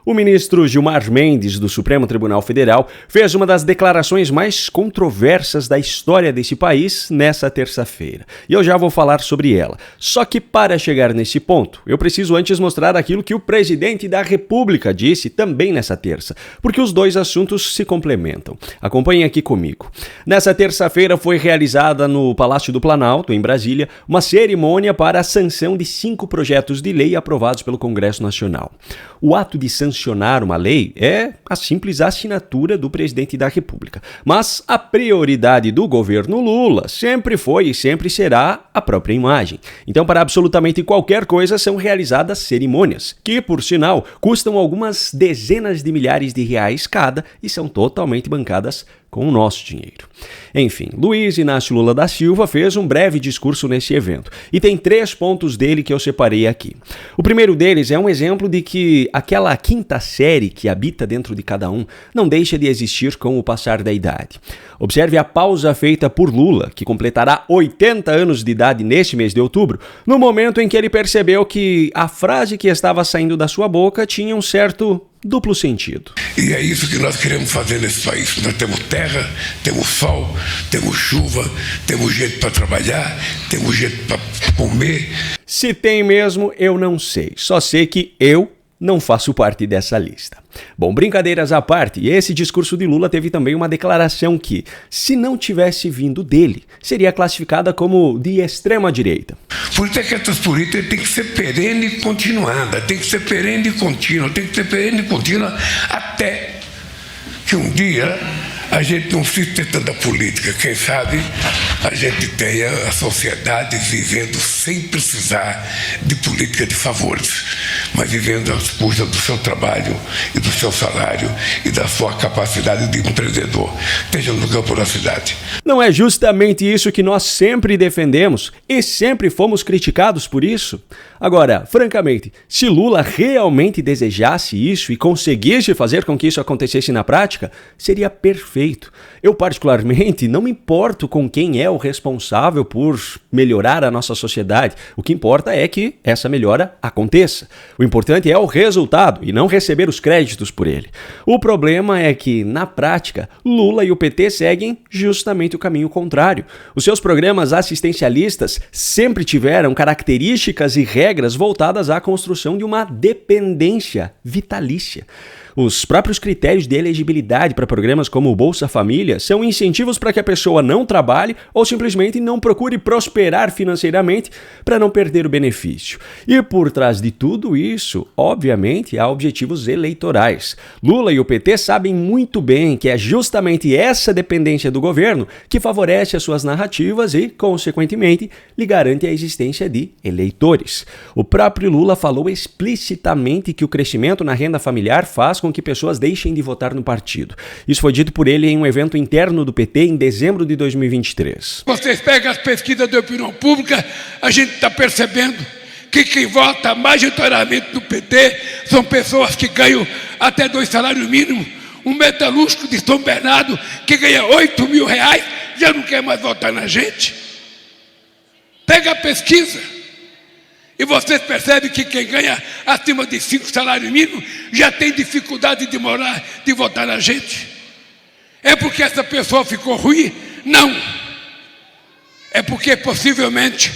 O ministro Gilmar Mendes, do Supremo Tribunal Federal, fez uma das declarações mais controversas da história desse país nessa terça-feira. E eu já vou falar sobre ela. Só que para chegar nesse ponto, eu preciso antes mostrar aquilo que o presidente da República disse também nessa terça, porque os dois assuntos se complementam. Acompanhem aqui comigo. Nessa terça-feira foi realizada no Palácio do Planalto, em Brasília, uma cerimônia para a sanção de 5 projetos de lei aprovados pelo Congresso Nacional. O ato de sancionar uma lei é a simples assinatura do presidente da República. Mas a prioridade do governo Lula sempre foi e sempre será a própria imagem. Então, para absolutamente qualquer coisa são realizadas cerimônias, que, por sinal, custam algumas dezenas de milhares de reais cada e são totalmente bancadas com o nosso dinheiro. Enfim, Luiz Inácio Lula da Silva fez um breve discurso nesse evento e tem 3 pontos dele que eu separei aqui. O primeiro deles é um exemplo de que aquela quinta série que habita dentro de cada um não deixa de existir com o passar da idade. Observe a pausa feita por Lula, que completará 80 anos de idade neste mês de outubro, no momento em que ele percebeu que a frase que estava saindo da sua boca tinha um certo duplo sentido. E é isso que nós queremos fazer nesse país. Nós temos terra, temos sol, temos chuva, temos jeito para trabalhar, temos jeito para comer. Se tem mesmo, eu não sei. Só sei que eu não faço parte dessa lista. Bom, brincadeiras à parte, esse discurso de Lula teve também uma declaração que, se não tivesse vindo dele, seria classificada como de extrema direita. Por isso é que essas políticas têm que ser perene e continuada, tem que ser perene e contínua, tem que ser perene e contínua até que um dia a gente não precise ter tanta política. Quem sabe a gente tenha a sociedade vivendo sem precisar de política de favores, mas vivendo às custas do seu trabalho e do seu salário e da sua capacidade de empreendedor, esteja no campo da cidade. Não é justamente isso que nós sempre defendemos e sempre fomos criticados por isso? Agora, francamente, se Lula realmente desejasse isso e conseguisse fazer com que isso acontecesse na prática, seria perfeito. Eu, particularmente, não me importo com quem é o responsável por melhorar a nossa sociedade. O que importa é que essa melhora aconteça. O importante é o resultado e não receber os créditos por ele. O problema é que, na prática, Lula e o PT seguem justamente o caminho contrário. Os seus programas assistencialistas sempre tiveram características e regras voltadas à construção de uma dependência vitalícia. Os próprios critérios de elegibilidade para programas como o Bolsa Família são incentivos para que a pessoa não trabalhe ou simplesmente não procure prosperar financeiramente para não perder o benefício. E por trás de tudo isso, obviamente, há objetivos eleitorais. Lula e o PT sabem muito bem que é justamente essa dependência do governo que favorece as suas narrativas e, consequentemente, lhe garante a existência de eleitores. O próprio Lula falou explicitamente que o crescimento na renda familiar faz com que pessoas deixem de votar no partido. Isso foi dito por ele em um evento interno do PT em dezembro de 2023. Vocês pegam as pesquisas de opinião pública, a gente está percebendo que quem vota majoritariamente no PT são pessoas que ganham até 2 salários mínimos. Um metalúrgico de São Bernardo que ganha 8 mil reais já não quer mais votar na gente. Pega a pesquisa e vocês percebem que quem ganha acima de 5 salários mínimos já tem dificuldade de votar na gente. É porque essa pessoa ficou ruim? Não. É porque possivelmente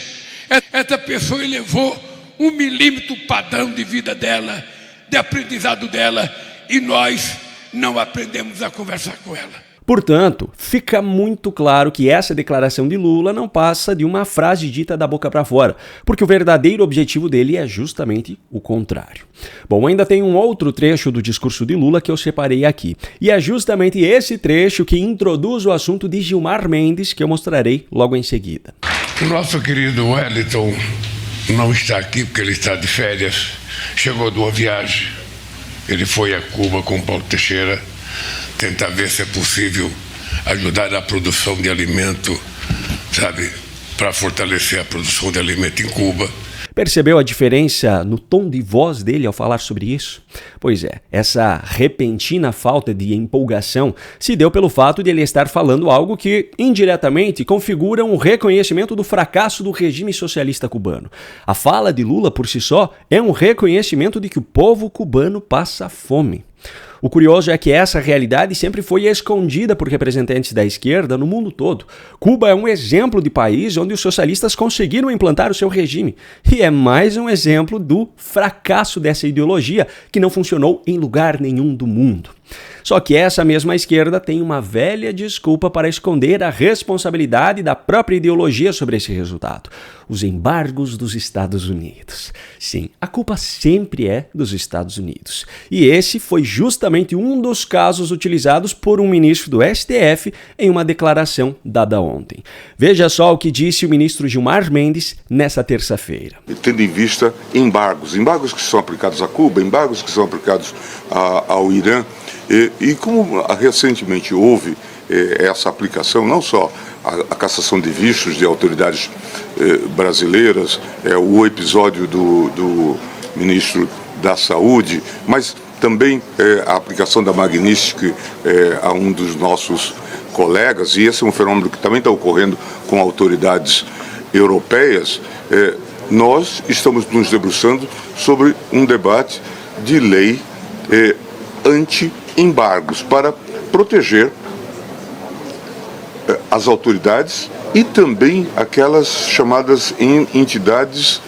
essa pessoa elevou 1 milímetro o padrão de vida dela, de aprendizado dela, e nós não aprendemos a conversar com ela. Portanto, fica muito claro que essa declaração de Lula não passa de uma frase dita da boca para fora, porque o verdadeiro objetivo dele é justamente o contrário. Bom, ainda tem um outro trecho do discurso de Lula que eu separei aqui, e é justamente esse trecho que introduz o assunto de Gilmar Mendes, que eu mostrarei logo em seguida. O nosso querido Wellington não está aqui porque ele está de férias, chegou de uma viagem, ele foi a Cuba com Paulo Teixeira, tentar ver se é possível ajudar na produção de alimento, sabe, para fortalecer a produção de alimento em Cuba. Percebeu a diferença no tom de voz dele ao falar sobre isso? Pois é, essa repentina falta de empolgação se deu pelo fato de ele estar falando algo que, indiretamente, configura um reconhecimento do fracasso do regime socialista cubano. A fala de Lula, por si só, é um reconhecimento de que o povo cubano passa fome. O curioso é que essa realidade sempre foi escondida por representantes da esquerda no mundo todo. Cuba é um exemplo de país onde os socialistas conseguiram implantar o seu regime. E é mais um exemplo do fracasso dessa ideologia que não funcionou em lugar nenhum do mundo. Só que essa mesma esquerda tem uma velha desculpa para esconder a responsabilidade da própria ideologia sobre esse resultado: os embargos dos Estados Unidos. Sim, a culpa sempre é dos Estados Unidos. E esse foi justamente um dos casos utilizados por um ministro do STF em uma declaração dada ontem. Veja só o que disse o ministro Gilmar Mendes nessa terça-feira. Tendo em vista embargos que são aplicados a Cuba, embargos que são aplicados ao Irã, e como recentemente houve essa aplicação, não só a cassação de vistos de autoridades brasileiras, o episódio do ministro da Saúde, mas também a aplicação da Magnitsky a um dos nossos colegas, e esse é um fenômeno que também está ocorrendo com autoridades europeias. Nós estamos nos debruçando sobre um debate de lei anti-embargos para proteger as autoridades e também aquelas chamadas entidades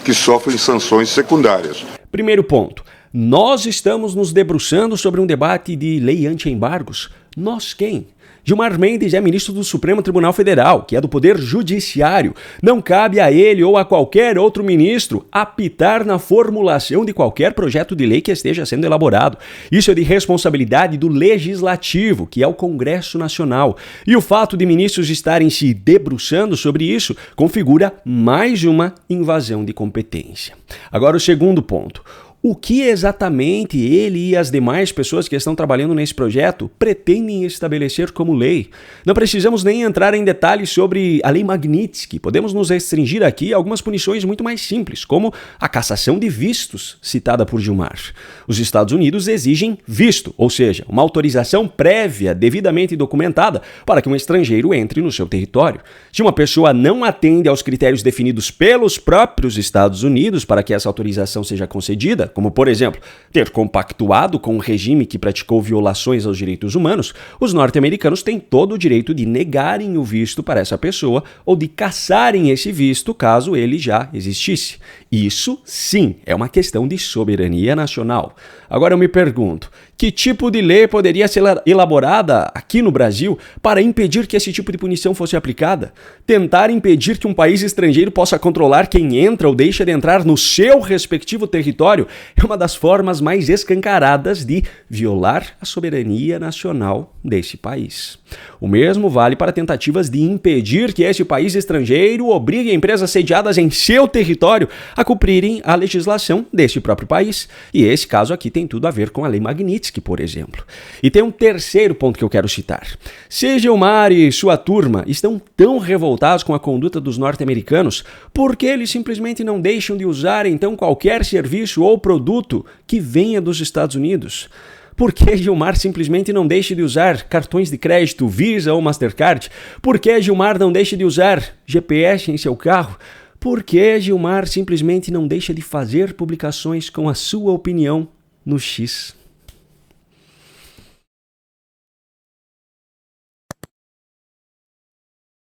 que sofrem sanções secundárias. Primeiro ponto, nós estamos nos debruçando sobre um debate de lei anti-embargos. Nós quem? Gilmar Mendes é ministro do Supremo Tribunal Federal, que é do Poder Judiciário. Não cabe a ele ou a qualquer outro ministro apitar na formulação de qualquer projeto de lei que esteja sendo elaborado. Isso é de responsabilidade do Legislativo, que é o Congresso Nacional. E o fato de ministros estarem se debruçando sobre isso configura mais uma invasão de competência. Agora, o segundo ponto. O que exatamente ele e as demais pessoas que estão trabalhando nesse projeto pretendem estabelecer como lei? Não precisamos nem entrar em detalhes sobre a Lei Magnitsky. Podemos nos restringir aqui a algumas punições muito mais simples, como a cassação de vistos, citada por Gilmar. Os Estados Unidos exigem visto, ou seja, uma autorização prévia, devidamente documentada, para que um estrangeiro entre no seu território. Se uma pessoa não atende aos critérios definidos pelos próprios Estados Unidos para que essa autorização seja concedida, como, por exemplo, ter compactuado com um regime que praticou violações aos direitos humanos, os norte-americanos têm todo o direito de negarem o visto para essa pessoa ou de cassarem esse visto caso ele já existisse. Isso, sim, é uma questão de soberania nacional. Agora eu me pergunto, que tipo de lei poderia ser elaborada aqui no Brasil para impedir que esse tipo de punição fosse aplicada? Tentar impedir que um país estrangeiro possa controlar quem entra ou deixa de entrar no seu respectivo território é uma das formas mais escancaradas de violar a soberania nacional desse país. O mesmo vale para tentativas de impedir que esse país estrangeiro obrigue empresas sediadas em seu território a cumprirem a legislação desse próprio país. E esse caso aqui tem tudo a ver com a Lei Magnitsky, por exemplo. E tem um terceiro ponto que eu quero citar. Se Gilmar e sua turma estão tão revoltados com a conduta dos norte-americanos, por que eles simplesmente não deixam de usar então qualquer serviço ou produto que venha dos Estados Unidos? Por que Gilmar simplesmente não deixa de usar cartões de crédito Visa ou Mastercard? Por que Gilmar não deixa de usar GPS em seu carro? Por que Gilmar simplesmente não deixa de fazer publicações com a sua opinião no X?